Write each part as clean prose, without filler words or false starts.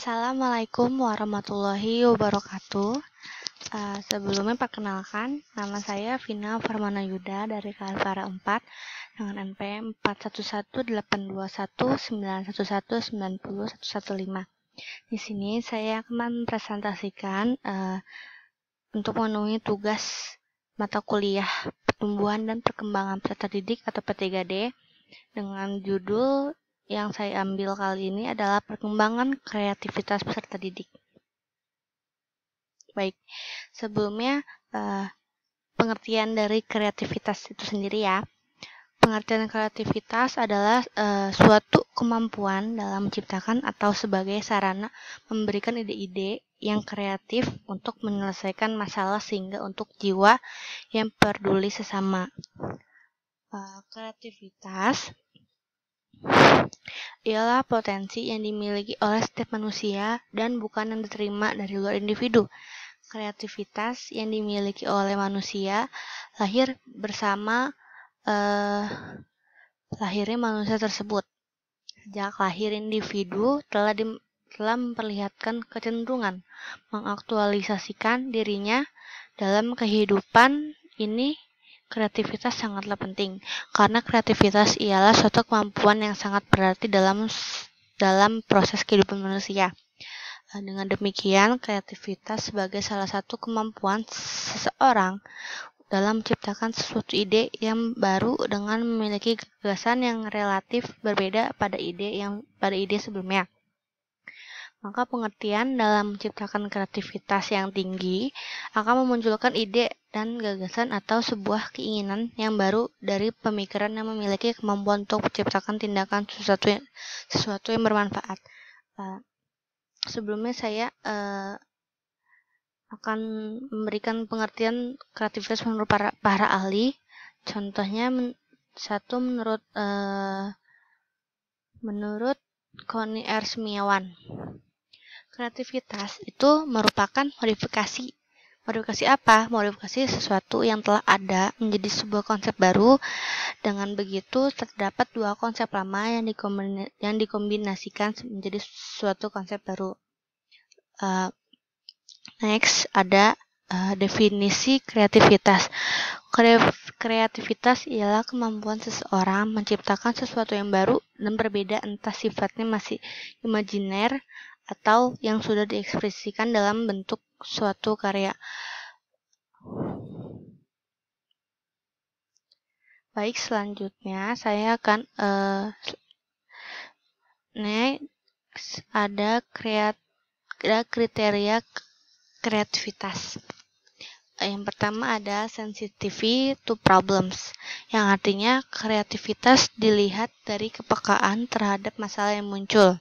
Assalamualaikum warahmatullahi wabarakatuh. Sebelumnya perkenalkan, nama saya Vina Farmana Yuda dari Kalvara 4 dengan NPM 41818191190115. Di sini saya akan mempresentasikan untuk memenuhi tugas mata kuliah Pertumbuhan dan Perkembangan Peserta Didik atau P3D dengan judul yang saya ambil kali ini adalah perkembangan kreativitas peserta didik. Baik, sebelumnya pengertian dari kreativitas itu sendiri ya. Pengertian kreativitas adalah suatu kemampuan dalam menciptakan atau sebagai sarana memberikan ide-ide yang kreatif untuk menyelesaikan masalah sehingga untuk jiwa yang peduli sesama. Kreativitas ialah potensi yang dimiliki oleh setiap manusia dan bukan yang diterima dari luar individu. Kreativitas yang dimiliki oleh manusia lahir bersama lahirnya manusia tersebut. Sejak lahir individu telah memperlihatkan kecenderungan mengaktualisasikan dirinya dalam kehidupan ini. Kreativitas sangatlah penting, karena kreativitas ialah suatu kemampuan yang sangat berarti dalam proses kehidupan manusia. Dengan demikian, kreativitas sebagai salah satu kemampuan seseorang dalam menciptakan sesuatu ide yang baru dengan memiliki gagasan yang relatif berbeda pada ide sebelumnya. Maka pengertian dalam menciptakan kreativitas yang tinggi akan memunculkan ide dan gagasan atau sebuah keinginan yang baru dari pemikiran yang memiliki kemampuan untuk menciptakan tindakan sesuatu yang bermanfaat. Sebelumnya saya akan memberikan pengertian kreativitas menurut para ahli. Contohnya menurut Connie R. Semiawan. Kreativitas itu merupakan modifikasi. Modifikasi apa? Modifikasi sesuatu yang telah ada menjadi sebuah konsep baru. Dengan begitu, terdapat dua konsep lama yang dikombinasikan menjadi suatu konsep baru. Next, ada definisi kreativitas. Kreativitas ialah kemampuan seseorang menciptakan sesuatu yang baru dan berbeda, entah sifatnya masih imajiner atau yang sudah diekspresikan dalam bentuk suatu karya. Baik, selanjutnya saya akan ada kriteria kreativitas. Yang pertama ada sensitivity to problems, yang artinya kreativitas dilihat dari kepekaan terhadap masalah yang muncul.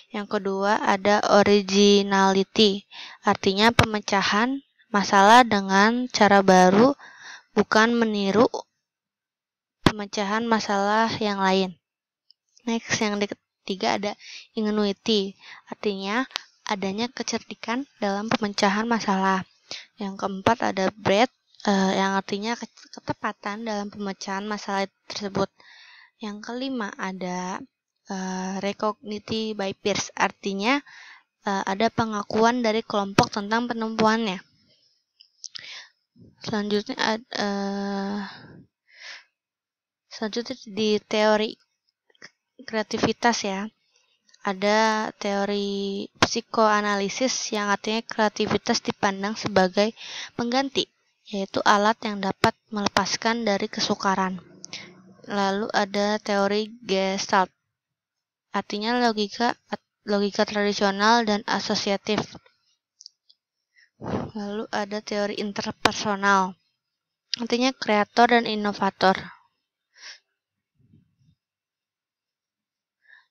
Yang kedua ada originality, artinya pemecahan masalah dengan cara baru, bukan meniru pemecahan masalah yang lain. Next, yang ketiga ada ingenuity, artinya adanya kecerdikan dalam pemecahan masalah. Yang keempat ada breadth, yang artinya ketepatan dalam pemecahan masalah tersebut. Yang kelima ada recognition by peers, artinya ada pengakuan dari kelompok tentang penemuannya. Selanjutnya di teori kreativitas ya, ada teori psikoanalisis yang artinya kreativitas dipandang sebagai pengganti, yaitu alat yang dapat melepaskan dari kesukaran. Lalu ada teori Gestalt, artinya logika tradisional dan asosiatif. Lalu ada teori interpersonal, artinya kreator dan inovator.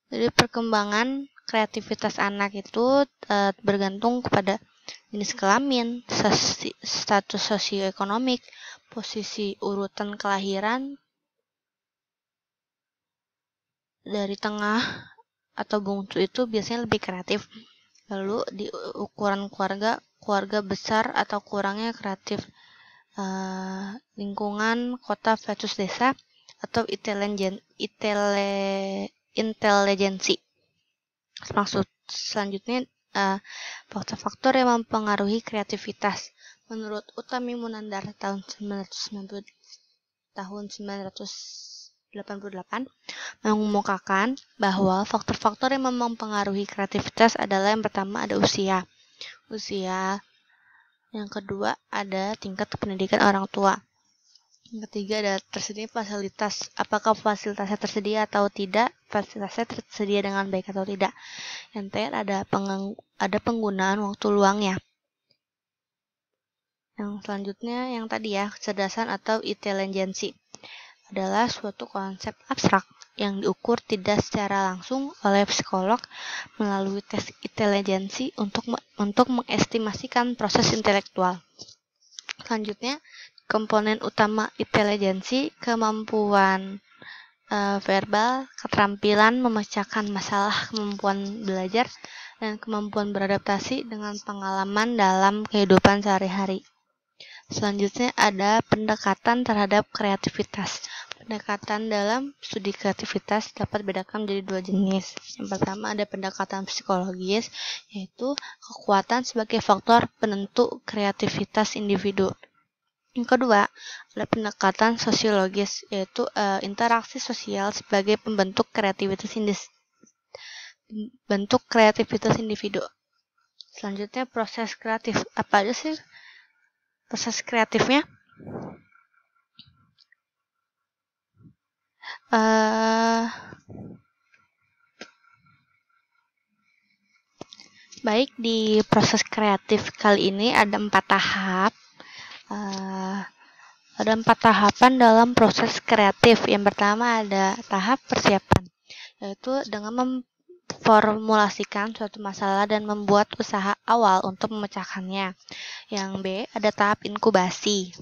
Jadi perkembangan kreativitas anak itu bergantung kepada jenis kelamin, status sosioekonomik, posisi urutan kelahiran, dari tengah atau bungsu itu biasanya lebih kreatif. Lalu di ukuran keluarga besar atau kurangnya kreatif, lingkungan kota versus desa, atau intelijensi. Maksud selanjutnya faktor-faktor yang mempengaruhi kreativitas. Menurut Utami Munandar tahun 1988 mengemukakan bahwa faktor-faktor yang mempengaruhi kreativitas adalah yang pertama ada usia, yang kedua ada tingkat pendidikan orang tua, yang ketiga ada tersedia fasilitas, apakah fasilitasnya tersedia atau tidak, fasilitasnya tersedia dengan baik atau tidak. Yang terakhir ada penggunaan waktu luangnya. Yang selanjutnya yang tadi ya, kecerdasan atau intelijensi adalah suatu konsep abstrak yang diukur tidak secara langsung oleh psikolog melalui tes intelijensi untuk mengestimasikan proses intelektual. Selanjutnya, komponen utama intelijensi, kemampuan verbal, keterampilan memecahkan masalah, kemampuan belajar, dan kemampuan beradaptasi dengan pengalaman dalam kehidupan sehari-hari. Selanjutnya ada pendekatan terhadap kreativitas. Pendekatan dalam studi kreativitas dapat dibedakan menjadi dua jenis. Yang pertama ada pendekatan psikologis, yaitu kekuatan sebagai faktor penentu kreativitas individu. Yang kedua, ada pendekatan sosiologis, yaitu interaksi sosial sebagai pembentuk kreativitas individu. Selanjutnya, proses kreatif. Apa aja sih proses kreatifnya? Baik, di proses kreatif kali ini ada 4 tahap. Ada 4 tahapan dalam proses kreatif. Yang pertama ada tahap persiapan, yaitu dengan memformulasikan suatu masalah dan membuat usaha awal untuk memecahkannya. Yang B, ada tahap inkubasi,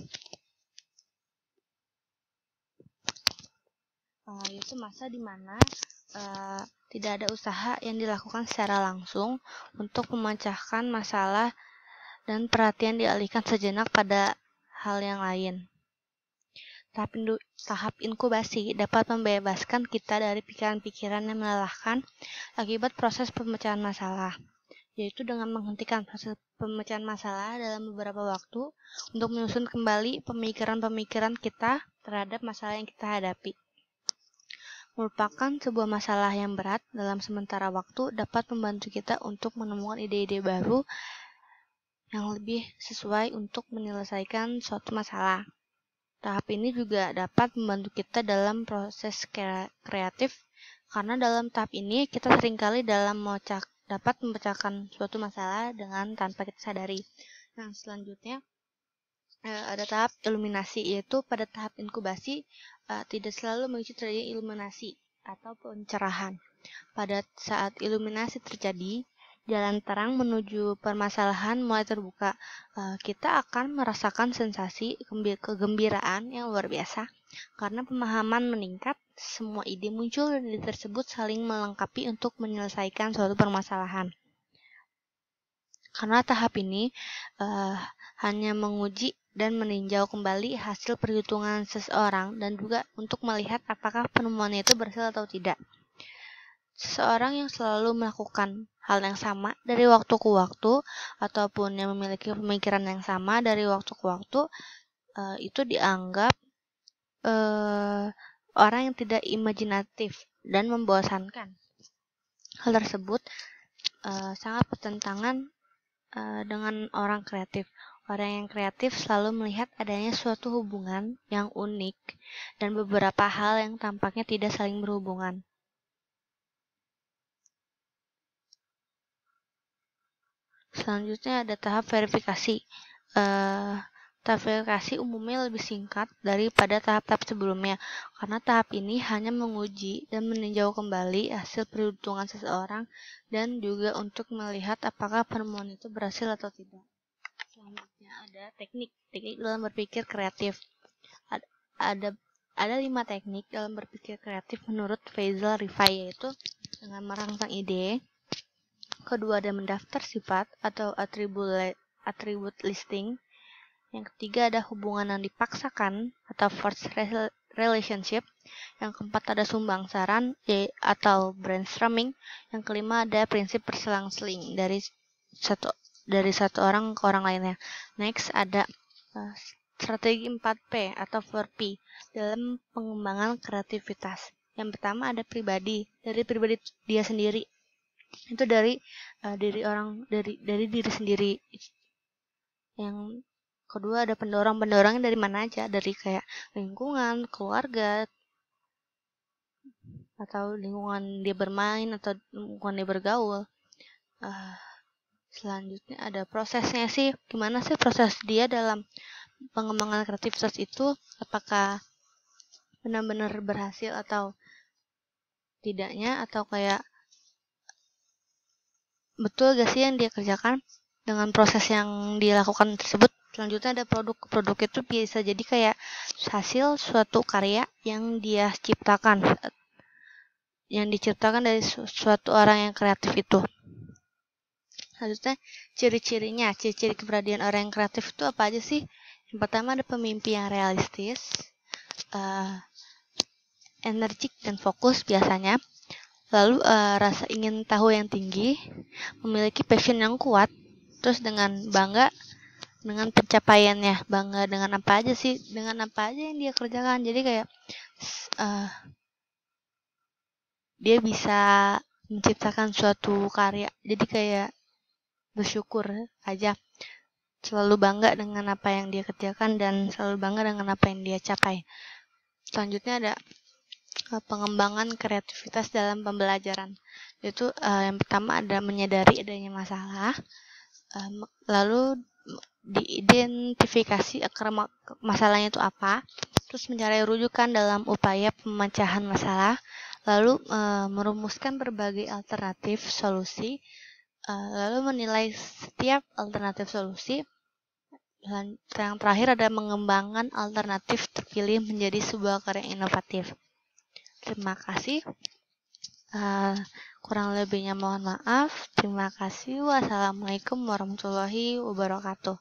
yaitu masa di mana tidak ada usaha yang dilakukan secara langsung untuk memecahkan masalah dan perhatian dialihkan sejenak pada hal yang lain. Tahap inkubasi dapat membebaskan kita dari pikiran-pikiran yang melelahkan akibat proses pemecahan masalah, yaitu dengan menghentikan proses pemecahan masalah dalam beberapa waktu untuk menyusun kembali pemikiran-pemikiran kita terhadap masalah yang kita hadapi. Merupakan sebuah masalah yang berat dalam sementara waktu dapat membantu kita untuk menemukan ide-ide baru yang lebih sesuai untuk menyelesaikan suatu masalah. Tahap ini juga dapat membantu kita dalam proses kreatif, karena dalam tahap ini kita seringkali dapat memecahkan suatu masalah dengan tanpa kita sadari. Nah, selanjutnya ada tahap iluminasi, yaitu pada tahap inkubasi tidak selalu mengisi terjadi iluminasi atau pencerahan. Pada saat iluminasi terjadi, jalan terang menuju permasalahan mulai terbuka. Kita akan merasakan sensasi kegembiraan yang luar biasa karena pemahaman meningkat, semua ide muncul dan ide tersebut saling melengkapi untuk menyelesaikan suatu permasalahan. Karena tahap ini hanya menguji dan meninjau kembali hasil perhitungan seseorang dan juga untuk melihat apakah penemuannya itu berhasil atau tidak. Seseorang yang selalu melakukan hal yang sama dari waktu ke waktu ataupun yang memiliki pemikiran yang sama dari waktu ke waktu itu dianggap orang yang tidak imajinatif dan membosankan. Hal tersebut sangat bertentangan dengan orang kreatif. Orang yang kreatif selalu melihat adanya suatu hubungan yang unik dan beberapa hal yang tampaknya tidak saling berhubungan. Selanjutnya ada tahap verifikasi. Tahap verifikasi umumnya lebih singkat daripada tahap-tahap sebelumnya, karena tahap ini hanya menguji dan meninjau kembali hasil perhitungan seseorang dan juga untuk melihat apakah penemuan itu berhasil atau tidak. Selanjutnya ada teknik dalam berpikir kreatif. Ada 5 teknik dalam berpikir kreatif menurut Faisal Rifai, yaitu dengan merangsang ide. Kedua ada mendaftar sifat atau atribut listing. Yang ketiga ada hubungan yang dipaksakan atau forced relationship. Yang keempat ada sumbang saran atau brainstorming. Yang kelima ada prinsip perselang-seling dari satu orang ke orang lainnya. Next ada strategi 4P atau 4P dalam pengembangan kreativitas. Yang pertama ada pribadi, dari pribadi dia sendiri. Itu dari diri sendiri. Yang kedua ada pendorong-pendorongnya dari mana aja, dari kayak lingkungan, keluarga, atau lingkungan dia bermain, atau lingkungan dia bergaul. Selanjutnya ada prosesnya sih, gimana sih proses dia dalam pengembangan kreativitas itu, apakah benar-benar berhasil atau tidaknya, atau kayak betul gak sih yang dia kerjakan dengan proses yang dilakukan tersebut. Selanjutnya ada produk. Produk itu bisa jadi kayak hasil suatu karya yang dia ciptakan, yang diciptakan dari suatu orang yang kreatif itu. Selanjutnya ciri-cirinya, ciri-ciri kepribadian orang yang kreatif itu apa aja sih? Yang pertama ada pemimpi yang realistis, energik dan fokus biasanya. Lalu rasa ingin tahu yang tinggi, memiliki passion yang kuat, terus dengan bangga dengan pencapaiannya, bangga dengan apa aja sih, dengan apa aja yang dia kerjakan. Jadi kayak dia bisa menciptakan suatu karya, jadi kayak bersyukur aja, selalu bangga dengan apa yang dia kerjakan dan selalu bangga dengan apa yang dia capai. Selanjutnya ada pengembangan kreativitas dalam pembelajaran. Itu yang pertama ada menyadari adanya masalah, lalu diidentifikasi akar masalahnya itu apa, terus mencari rujukan dalam upaya pemecahan masalah, lalu merumuskan berbagai alternatif solusi, lalu menilai setiap alternatif solusi. Yang terakhir ada mengembangkan alternatif terpilih menjadi sebuah karya inovatif. Terima kasih. Kurang lebihnya mohon maaf. Terima kasih. Wassalamualaikum warahmatullahi wabarakatuh.